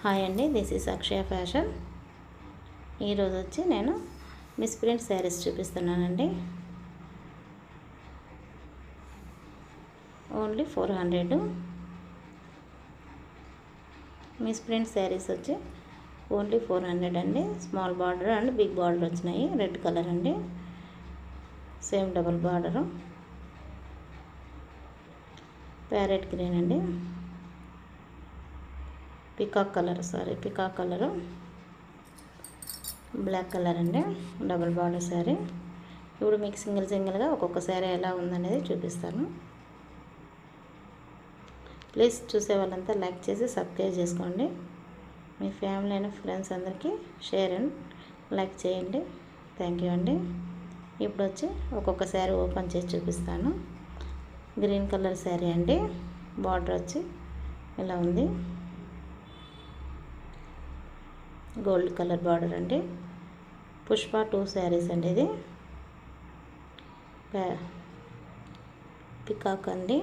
Hi అండి, this is Akshaya fashion. ఈరోజు వచ్చి నేను మిస్ప్రింట్ శారీస్ చూపిస్తున్నానండి. ఓన్లీ 400. మిస్ప్రింట్ శారీస్ వచ్చి ఓన్లీ 400 అండి. Small border and big border వచ్చినాయి. రెడ్ కలర్ అండి, same double border, parrot green అండి, పికాక్ కలరు, బ్లాక్ కలర్ అండి, డబుల్ బార్డర్ శారీ. ఇప్పుడు మీకు సింగిల్గా ఒక్కొక్క శారీ ఎలా ఉందనేది చూపిస్తాను. ప్లీజ్ చూసే వాళ్ళంతా లైక్ చేసి సబ్స్క్రైబ్ చేసుకోండి. మీ ఫ్యామిలీ అండ్ ఫ్రెండ్స్ అందరికీ షేర్ అండ్ లైక్ చేయండి. థ్యాంక్ యూ అండి. ఇప్పుడు వచ్చి ఒక్కొక్క శారీ ఓపెన్ చేసి చూపిస్తాను. గ్రీన్ కలర్ శారీ అండి, బార్డర్ వచ్చి ఇలా ఉంది. గోల్డ్ కలర్ బార్డర్ అండి. పుష్ప 2 శారీస్ అండి. ఇది పికాక్ అండి,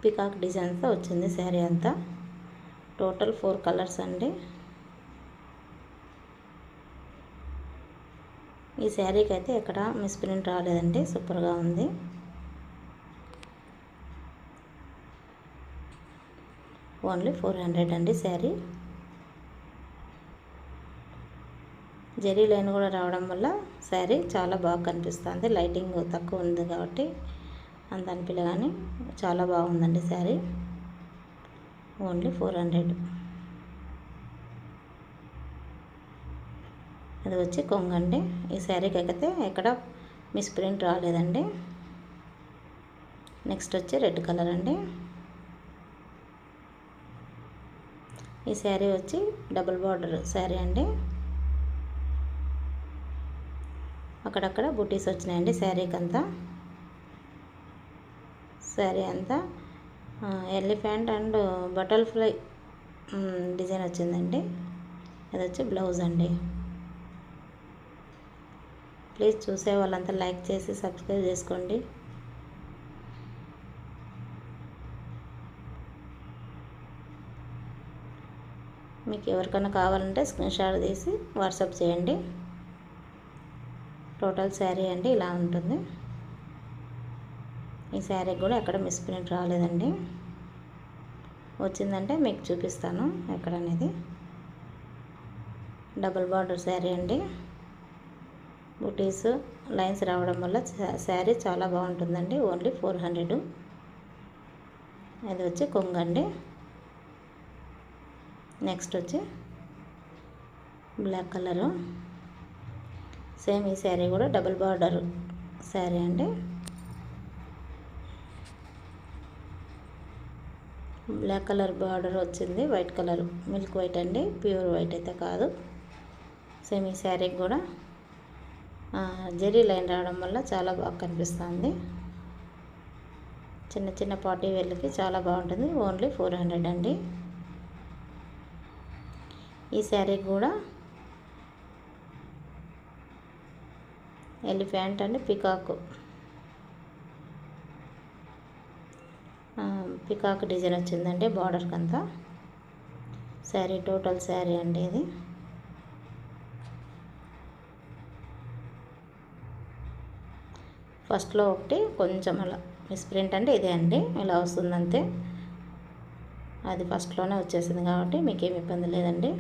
పికాక్ డిజైన్తో వచ్చింది శారీ అంతా. టోటల్ 4 కలర్స్ అండి. ఈ శారీకి అయితే ఎక్కడ మిస్ప్రింట్ రాలేదండి, సూపర్గా ఉంది. ఓన్లీ 400 అండి శారీ. జరీ లైన్ కూడా రావడం వల్ల శారీ చాలా బాగా కనిపిస్తుంది. లైటింగ్ తక్కువ ఉంది కాబట్టి అంత అనిపించలే, కానీ చాలా బాగుందండి శారీ. ఓన్లీ 400. అది వచ్చి కొంగండి. ఈ శారీకి అయితే ఎక్కడ మిస్ప్రింట్ రాలేదండి. నెక్స్ట్ వచ్చి రెడ్ కలర్ అండి. ఈ శారీ వచ్చి డబుల్ బార్డర్ శారీ అండి. అక్కడక్కడ బుటీస్ వచ్చినాయండి శారీకి అంతా. శారీ అంతా ఎలిఫెంట్ అండ్ బటర్ఫ్లై డిజైన్ వచ్చిందండి. అది వచ్చి బ్లౌజ్ అండి. ప్లీజ్ చూసే వాళ్ళంతా లైక్ చేసి సబ్స్క్రైబ్ చేసుకోండి. మీకు ఎవరికైనా కావాలంటే స్క్రీన్ షాట్ తీసి వాట్సాప్ చేయండి. టోటల్ శారీ అండి ఇలా ఉంటుంది. ఈ శారీకి కూడా ఎక్కడ మిస్ప్రింట్ రాలేదండి. వచ్చిందంటే మీకు చూపిస్తాను ఎక్కడనేది. డబుల్ బార్డర్ శారీ అండి. బుటీస్ లైన్స్ రావడం వల్ల శారీ చాలా బాగుంటుందండి. ఓన్లీ 400. అది వచ్చి కొంగండి. నెక్స్ట్ వచ్చి బ్లాక్ కలరు. సేమ్ ఈ శారీ కూడా డబుల్ బార్డర్ శారీ అండి. బ్లాక్ కలర్ బార్డర్ వచ్చింది. వైట్ కలర్, మిల్క్ వైట్ అండి, ప్యూర్ వైట్ అయితే కాదు. సేమ్ ఈ శారీకి కూడా జెరీ లైన్ రావడం వల్ల చాలా బాగా కనిపిస్తుంది. చిన్న చిన్న పార్టీ వేర్లకి చాలా బాగుంటుంది. ఓన్లీ 400 అండి. ఈ శారీకి కూడా ఎలిఫెంట్ అండ్ పికాక్ డిజైన్ వచ్చిందండి బార్డర్కి అంతా. శారీ టోటల్ శారీ అండి ఇది. ఫస్ట్లో ఒకటి కొంచెం అలా మిస్ప్రింట్ అంటే ఇదే అండి, ఇలా వస్తుందంతే. అది ఫస్ట్లోనే వచ్చేసింది కాబట్టి మీకేమి ఇబ్బంది లేదండి.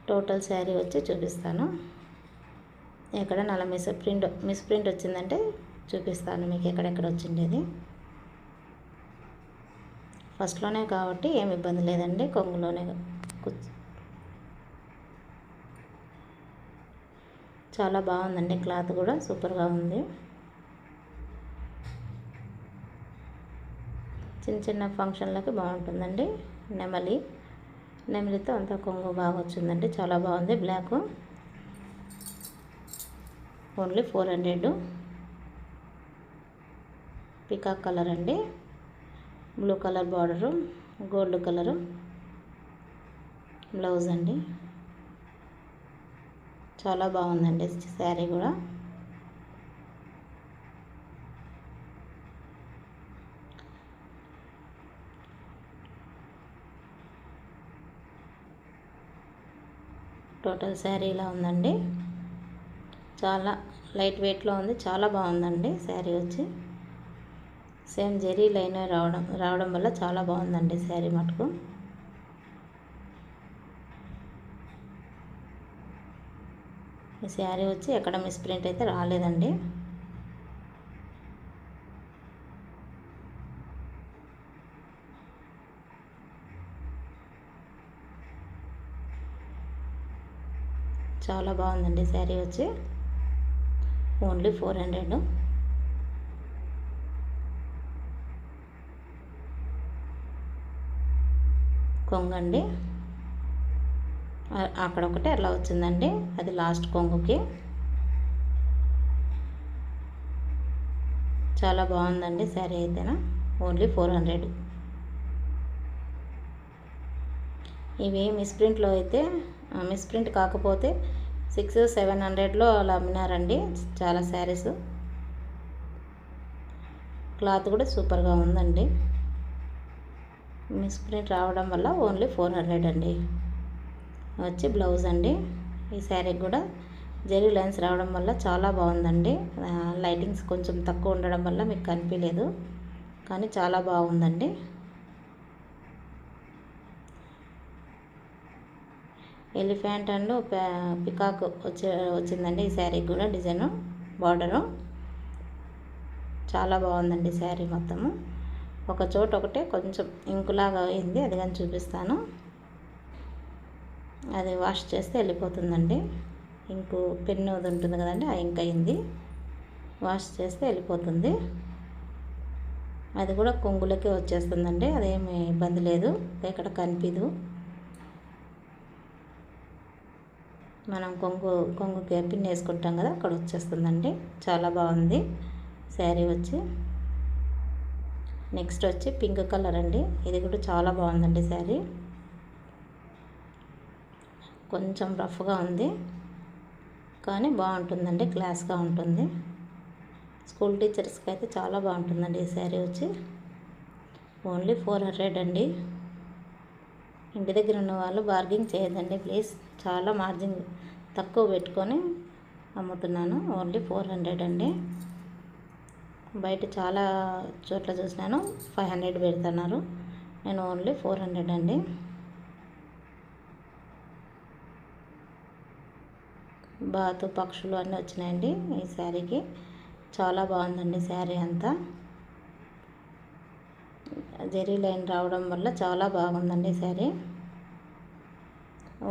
టోటల్ శారీ వచ్చి చూపిస్తాను. ఎక్కడ నల్ల మిస్ప్రింట్ వచ్చిందంటే చూపిస్తాను మీకు ఎక్కడెక్కడ వచ్చిండేది. ఫస్ట్లోనే కాబట్టి ఏమి ఇబ్బంది లేదండి. కొంగులోనే చాలా బాగుందండి. క్లాత్ కూడా సూపర్గా ఉంది. చిన్న చిన్న ఫంక్షన్లకి బాగుంటుందండి. నెమలితో అంతా కొంగు బాగా వచ్చిందండి. చాలా బాగుంది. Black only 400. పికాక్ కలర్ అండి, blue colour border, gold colour blouse అండి. చాలా బాగుందండి శారీ కూడా. టోటల్ శారీ ఇలా ఉందండి. చాలా లైట్ వెయిట్లో ఉంది, చాలా బాగుందండి శారీ వచ్చి. సేమ్ జెరీ లైన్ రావడం వల్ల చాలా బాగుందండి శారీ మటుకు. ఈ శారీ వచ్చి ఎక్కడ మిస్ప్రింట్ అయితే రాలేదండి. చాలా బాగుందండి శారీ వచ్చి. ఓన్లీ 400. కొంగండి అక్కడ ఒకటి అలా వచ్చిందండి, అది లాస్ట్ కొంగుకి. చాలా బాగుందండి శారీ అయితేనా. ఓన్లీ 400. ఇవి మిస్ప్రింట్లో అయితే మిస్ప్రింట్ కాకపోతే 600-700లో అలా అమ్మినారండి చాలా శారీస్. క్లాత్ కూడా సూపర్గా ఉందండి. మిస్ప్రింట్ రావడం వల్ల ఓన్లీ 400 అండి. వచ్చి బ్లౌజ్ అండి. ఈ శారీకి కూడా జెరీ లైన్స్ రావడం వల్ల చాలా బాగుందండి. లైటింగ్స్ కొంచెం తక్కువ ఉండడం వల్ల మీకు కనిపించలేదు, కానీ చాలా బాగుందండి. ఎలిఫెంట్ అండ్ పికాక్ వచ్చిందండి ఈ శారీకి కూడా డిజైను, బార్డరు. చాలా బాగుందండి శారీ మొత్తము. ఒక చోట ఒకటే కొంచెం ఇంకులాగా అయింది, అది కానీ చూపిస్తాను. అది వాష్ చేస్తే వెళ్ళిపోతుందండి. ఇంకు పెన్ను అది ఉంటుంది కదండి, ఆ ఇంక్ అయింది. వాష్ చేస్తే వెళ్ళిపోతుంది. అది కూడా కొంగులకే వచ్చేస్తుందండి, అదేమి ఇబ్బంది లేదు, ఎక్కడ కనిపించదు. మనం కొంగుకి పిన్ వేసుకుంటాం కదా, అక్కడ వచ్చేస్తుందండి. చాలా బాగుంది శారీ వచ్చి. నెక్స్ట్ వచ్చి పింక్ కలర్ అండి. ఇది కూడా చాలా బాగుందండి శారీ. కొంచెం రఫ్గా ఉంది కానీ బాగుంటుందండి, క్లాస్గా ఉంటుంది. స్కూల్ టీచర్స్కి అయితే చాలా బాగుంటుందండి ఈ శారీ వచ్చి. ఓన్లీ 400 అండి. ఇంటి దగ్గర ఉన్న వాళ్ళు బార్గింగ్ చేయొద్దండి ప్లీజ్. చాలా మార్జిన్ తక్కువ పెట్టుకొని అమ్ముతున్నాను. ఓన్లీ 400 అండి. బయట చాలా చోట్ల చూసినాను 500 పెడుతున్నారు, నేను ఓన్లీ 400 అండి. బాతు పక్షులు అన్నీ వచ్చినాయండి ఈ శారీకి. చాలా బాగుందండి శారీ అంతా. జెరీ లైన్ రావడం వల్ల చాలా బాగుందండి శారీ.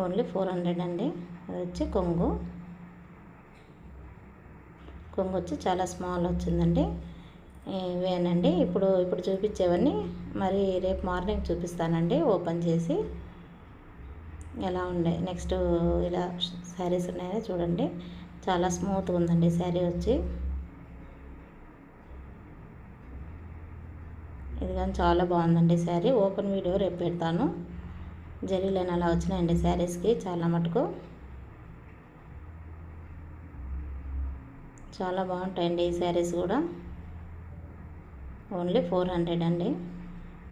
ఓన్లీ 400 అండి. అది వచ్చి కొంగు వచ్చి చాలా స్మాల్ వచ్చిందండి. ఇవేనండి ఇప్పుడు చూపించేవన్నీ మరి రేపు మార్నింగ్ చూపిస్తానండి ఓపెన్ చేసి ఎలా ఉండే. నెక్స్ట్ ఇలా శారీస్ ఉన్నాయో చూడండి, చాలా స్మూత్గా ఉందండి శారీ వచ్చి. ఇది కానీ చాలా బాగుందండి శారీ. ఓపెన్ వీడియో రేపు పెడతాను. జెరీ లైన్ అలా వచ్చినాయండి శారీస్కి చాలా మటుకు. చాలా బాగుంటాయండి ఈ శారీస్ కూడా. ఓన్లీ 400 అండి.